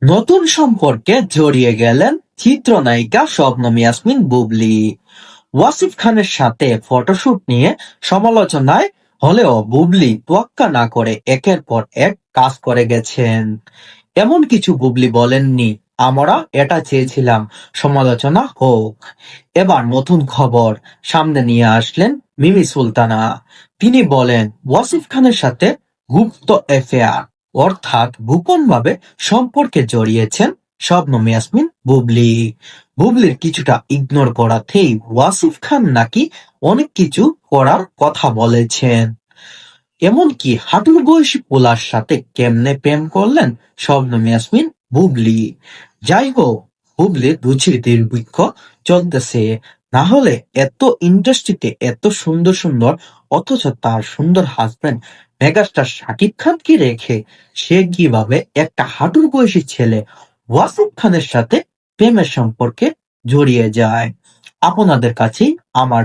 নতুন সম্পর্কে জড়িয়ে গেলেন চিত্রনায়িকা শবনম ইয়াসমিন বুবলী। ওয়াসিফ খানের সাথে ফটোশুট নিয়ে সমালোচনায় হলেও বুবলী তোয়াক্কা না করে একের পর এক কাজ করে গেছেন। এমন কিছু বুবলী বলেননি, আমরা এটা চেয়েছিলাম সমালোচনা হোক। এবার নতুন খবর সামনে নিয়ে আসলেন মিমি সুলতানা। তিনি বলেন, ওয়াসিফ খানের সাথে গুপ্ত অ্যাফেয়ার অর্থাৎ গোপনভাবে সম্পর্কে জড়িয়েছেন শবনম ইয়াসমিন বুবলী। বুবলীর কিছুটা ইগনোর করাতেই ওয়াসিফ খান নাকি অনেক কিছু করার কথা বলেছেন। এমনকি হাঁটুর বয়সী পোলার সাথে কেমনে প্রেম করলেন শবনম ইয়াসমিন বুবলী। যাই হোক, বুবলীর রুচির দুর্ভিক্ষ চলতেছে। না হলে এত ইন্ডাস্ট্রিতে এত সুন্দর সুন্দর, অথচ তার সুন্দর হাজবেন্ড মেগাস্টার শাকিব খানকে রেখে সে কিভাবে একটা হাঁটুর বয়সী ছেলে ওয়াসিফ খানের সাথে প্রেমের সম্পর্কে জড়িয়ে যায়। আপনাদের কাছেই আমার